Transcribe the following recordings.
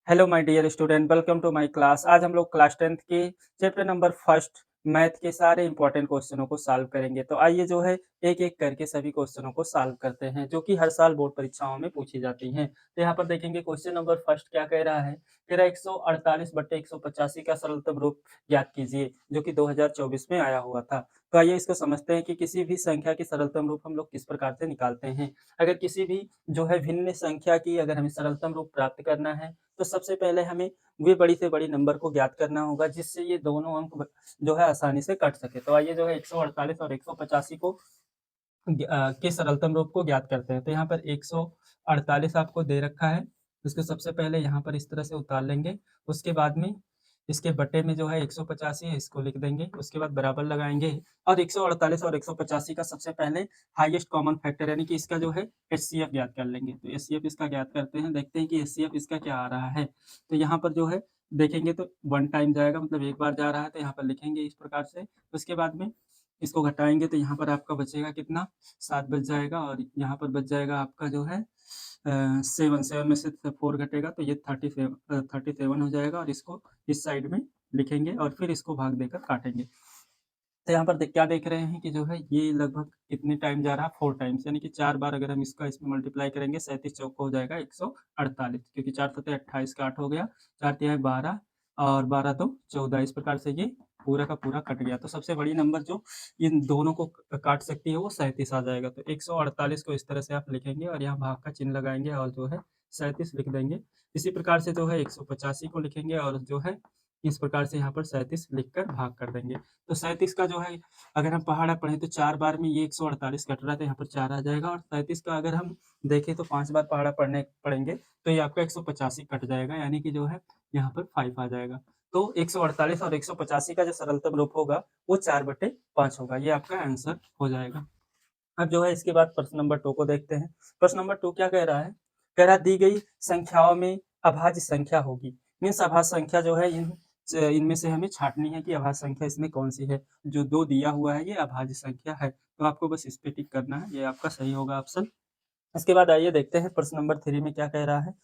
Hello my dear student, welcome to my class. आज हम लोग क्लास 10th के चैप्टर नंबर फर्स्ट मैथ के सारे इंपॉर्टेंट क्वेश्चनों को सॉल्व करेंगे। तो आइए जो है एक-एक करके सभी क्वेश्चनों को सॉल्व करते हैं, जो कि हर साल बोर्ड परीक्षाओं में पूछी जाती हैं। तो यहाँ पर देखेंगे क्वेश्चन नंबर फर्स्ट क्या कह रहा है, कह रहा है 148/185 का सरलतम रूप ज्ञात कीजिए, जो कि 2024 में आया हुआ था। तो आइए इसको समझते हैं कि किसी भी संख्या की सरलतम रूप हम लोग किस प्रकार से निकालते हैं। अगर किसी भी जो है भिन्न संख्या की अगर हमें सरलतम रूप प्राप्त करना है, तो सबसे पहले हमें वे बड़ी से बड़ी नंबर को ज्ञात करना होगा, जिससे ये दोनों अंक जो है आसानी से कट सके। तो आइए जो है 148 और 185 को के सरलतम रूप को ज्ञात करते हैं। तो यहाँ पर 148 आपको दे रखा है, इसको सबसे पहले यहाँ पर इस तरह से उतार लेंगे। उसके बाद में इसके बटे में जो है 185 है, इसको लिख देंगे। उसके बाद बराबर लगाएँगे और 148 और 185 का सबसे पहले हाईएस्ट कॉमन फैक्टर यानी कि इसका जो है एचसीएफ ज्ञात कर लेंगे। तो एचसीएफ इसका ज्ञात करते हैं, देखते हैं कि एचसीएफ इसका क्या आ रहा है। तो यहाँ पर जो है देखेंगे तो 1 टाइम जाएगा, मतलब एक बार जा रहा है, तो यहाँ पर लिखेंगे इस प्रकार से। उसके बाद में इसको घटाएँगे तो यहाँ पर आपका बचेगा कितना, 7 बच जाएगा और यहाँ पर बच जाएगा आपका जो है 7 7 में से 4 घटेगा तो ये 37 हो जाएगा और इसको इस साइड में लिखेंगे और फिर इसको भाग देकर काटेंगे। तो यहाँ पर क्या देख रहे हैं कि जो है ये लगभग कितने टाइम जा रहा है, 4 टाइम्स, यानी कि 4 बार अगर हम इसका इसमें मल्टीप्लाई करेंगे 37 चौको हो जाएगा 148, क्योंकि 4 सत्ते 28 का 8 हो गया, 4 तिहाई 12 और 12 तो 14, इस प्रकार से ये पूरा का पूरा कट गया। तो सबसे बड़ी नंबर जो इन दोनों को काट सकती है वो 37 आ जाएगा। तो 148 को इस तरह से आप लिखेंगे और यहाँ भाग का चिन्ह लगाएंगे और जो है 37 लिख देंगे। इसी प्रकार से जो है 185 को लिखेंगे और जो है इस प्रकार से यहाँ पर 37 लिखकर भाग कर देंगे। तो 37 का जो है अगर हम पहाड़ा पढ़ें तो 4 बार में ये 148 कट रहा है, तो यहाँ पर 4 आ जाएगा और 37 का अगर हम देखें तो 5 बार पहाड़ा पढ़ेंगे तो ये आपका 185 कट जाएगा, यानी कि जो है यहाँ पर 5 आ जाएगा। तो 148 और 185 का जो सरलतम रूप होगा वो 4/5 होगा। ये आपका आंसर हो जाएगा। अब जो है इसके बाद प्रश्न नंबर 2 को देखते हैं। प्रश्न नंबर 2 क्या कह रहा है? कह रहा है दी गई संख्याओं में अभाज्य संख्या होगी। मीन्स अभाज्य संख्या जो है इनमें से हमें छाँटनी है कि अभाज्य संख्या इसमें कौन-सी है। जो 2 दिया हुआ है ये अभाज्य संख्या है। तो आपको बस इस पे टिक करना है, ये आपका सही होगा ऑप्शन। इसके बाद आइए देखते हैं प्रश्न नंबर 3 में क्या कह रहा है।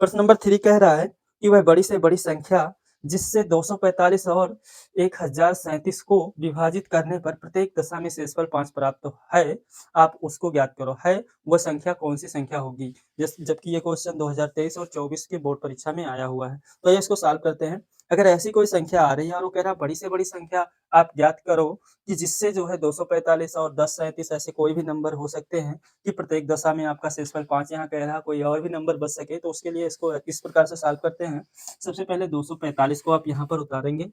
प्रश्न नंबर 3 कह रहा है कि वह बड़ी से बड़ी संख्या जिससे 245 और 1037 को विभाजित करने पर प्रत्येक दशा में शेषफल 5 प्राप्त है, आप उसको ज्ञात करो। है वह संख्या कौन-सी संख्या होगी? जबकि ये क्वेश्चन 2023 और 24 की बोर्ड परीक्षा में आया हुआ है। तो आइए इसको सॉल्व करते हैं। अगर ऐसी कोई संख्या आ रही है और वो कह रहा है बड़ी से बड़ी संख्या आप ज्ञात करो कि जिससे जो है 245 और 1037 ऐसे कोई भी नंबर हो सकते हैं कि प्रत्येक दशा में आपका शेषफल 5 यहाँ कह रहा कोई और भी नंबर बच सके, तो उसके लिए इसको इस प्रकार से सॉल्व करते हैं। सबसे पहले 245 को आप यहाँ पर उतारेंगे,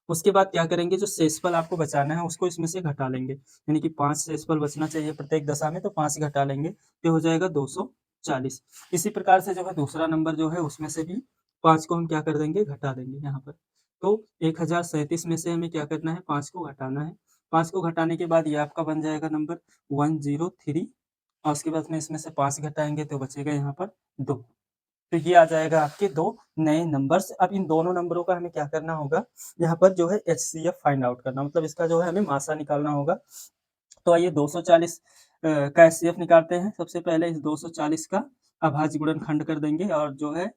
उसके बाद क्या करेंगे, जो शेषफल आपको बचाना है उसको इसमें से घटा लेंगे, यानी कि 5 शेषफल बचना चाहिए प्रत्येक दशा में, तो 5 घटा लेंगे, तो हो जाएगा 240। इसी प्रकार से जो है दूसरा नंबर जो है उसमें से भी 5 को हम क्या कर देंगे, घटा देंगे यहाँ पर। तो 1037 में से हमें क्या करना है, 5 को घटाना है। 5 को घटाने के बाद ये आपका बन जाएगा नंबर 103 और उसके बाद में इसमें से 5 घटाएँगे तो बचेगा यहाँ पर 2। तो ये आ जाएगा आपके 2 नए नंबर्स। अब इन दोनों नंबरों का हमें क्या करना होगा, यहाँ पर जो है एचसीएफ फाइंड आउट करना, मतलब इसका जो है हमें मासा निकालना होगा। तो आइए 240 का एचसीएफ निकालते हैं। सबसे पहले इस 240 का अभाज्य गुणनखंड कर देंगे और जो है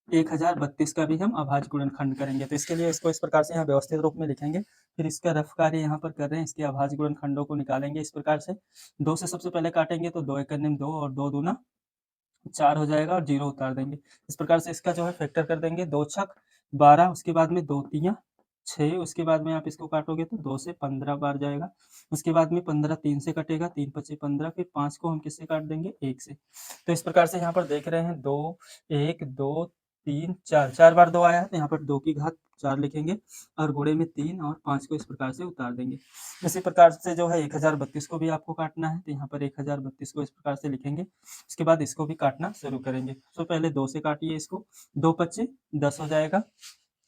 1032 का भी हम अभाज्य गुणनखंड करेंगे। तो इसके लिए इसको इस प्रकार से यहाँ व्यवस्थित रूप में लिखेंगे। फिर इसका रफ कार्य यहाँ पर कर रहे हैं, इसके अभाज्य गुणनखंडों को निकालेंगे इस प्रकार से। 2 से सबसे पहले काटेंगे तो 2 एकम 2 और 2 दूना 4 हो जाएगा और 0 उतार देंगे। इस प्रकार से इसका जो है फैक्टर कर देंगे, 2 छक 12, उसके बाद में 2 तियाँ 6, उसके बाद में आप इसको काटोगे तो 2 से 15 बार जाएगा। उसके बाद में 15 3 से कटेगा, 3 पचे 15, फिर 5 को हम किससे काट देंगे, 1 से। तो इस प्रकार से यहाँ पर देख रहे हैं 2, 1, 2, 3, 4, 4 बार 2 आया है, तो यहाँ पर 2 की घात 4 लिखेंगे और गुणे में 3 और 5 को इस प्रकार से उतार देंगे। इसी प्रकार से जो है 1032 को भी आपको काटना है, तो यहाँ पर 1032 को इस प्रकार से लिखेंगे। उसके बाद इसको भी काटना शुरू करेंगे। तो पहले 2 से काटिए इसको, 2 पच्चे 10 हो जाएगा।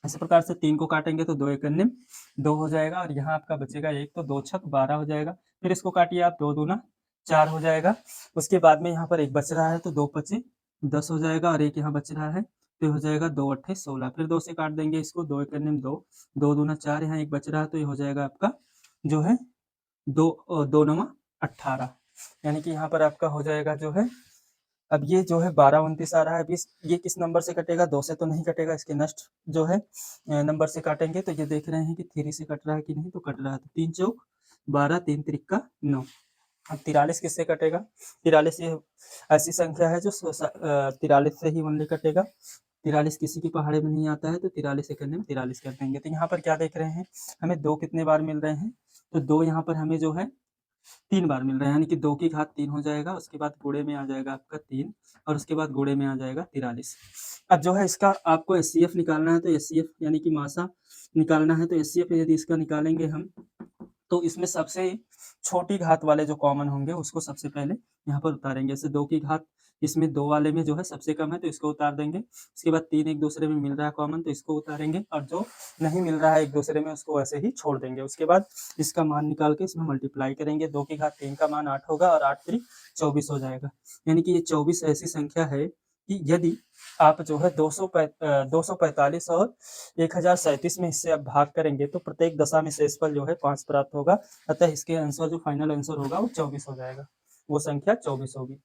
इसी प्रकार से 3 को काटेंगे तो 2 एकम 2 हो जाएगा और यहाँ आपका बचेगा 1, तो 2 छक 12 हो जाएगा। फिर इसको काटिए आप, 2 दूना 4 हो जाएगा। उसके बाद में यहाँ पर 1 बच रहा है तो 2 पचे 10 हो जाएगा और 1 यहाँ बच रहा है, तो हो जाएगा 2 अट्ठे 16। फिर 2 से काट देंगे इसको, 2 एकम 2, 2 दूना 4, यहाँ 1 बच रहा है तो ये हो जाएगा आपका जो है 2 2 नवा 18, यानी कि यहाँ पर आपका हो जाएगा जो है अब ये जो है 12 29 आ रहा है, 20 ये किस नंबर से कटेगा? 2 से तो नहीं कटेगा, इसके नेक्स्ट जो है नंबर से काटेंगे तो ये देख रहे हैं कि 3 से कट रहा है कि नहीं, तो कट रहा है। तो 3 चौक 12, 3 त्रिका 9। अब 43 किससे कटेगा? 43 ये ऐसी संख्या है जो 43 से ही ओनली कटेगा। 43 किसी की पहाड़े में नहीं आता है, तो 43 से करने में 43 कर देंगे। तो यहाँ पर क्या देख रहे हैं, हमें 2 कितने बार मिल रहे हैं? तो 2 यहाँ पर हमें जो है 3 बार मिल रहा है, यानी कि 2 की घात 3 हो जाएगा, उसके बाद गुणे में आ जाएगा आपका 3 और उसके बाद गुणे में आ जाएगा 43। अब जो है इसका आपको एचसीएफ निकालना है, तो एचसीएफ यानी कि मासा निकालना है, तो एचसीएफ यदि इसका निकालेंगे हम, तो इसमें सबसे छोटी घात वाले जो कॉमन होंगे उसको सबसे पहले यहाँ पर उतारेंगे। जैसे 2 की घात इसमें 2 वाले में जो है सबसे कम है, तो इसको उतार देंगे। उसके बाद 3 एक दूसरे में मिल रहा है कॉमन, तो इसको उतारेंगे, और जो नहीं मिल रहा है एक दूसरे में उसको ऐसे ही छोड़ देंगे। उसके बाद इसका मान निकाल के इसमें मल्टीप्लाई करेंगे। 2 की घात 3 का मान 8 होगा और 8 3 24 हो जाएगा। यानी कि ये 24 ऐसी संख्या है कि यदि आप जो है 245 और 1037 में इससे आप भाग करेंगे तो प्रत्येक दशा में शेषफल जो है 5 प्राप्त होगा। अतः इसके आंसर जो फाइनल आंसर होगा वो 24 हो जाएगा। वो संख्या 24 होगी।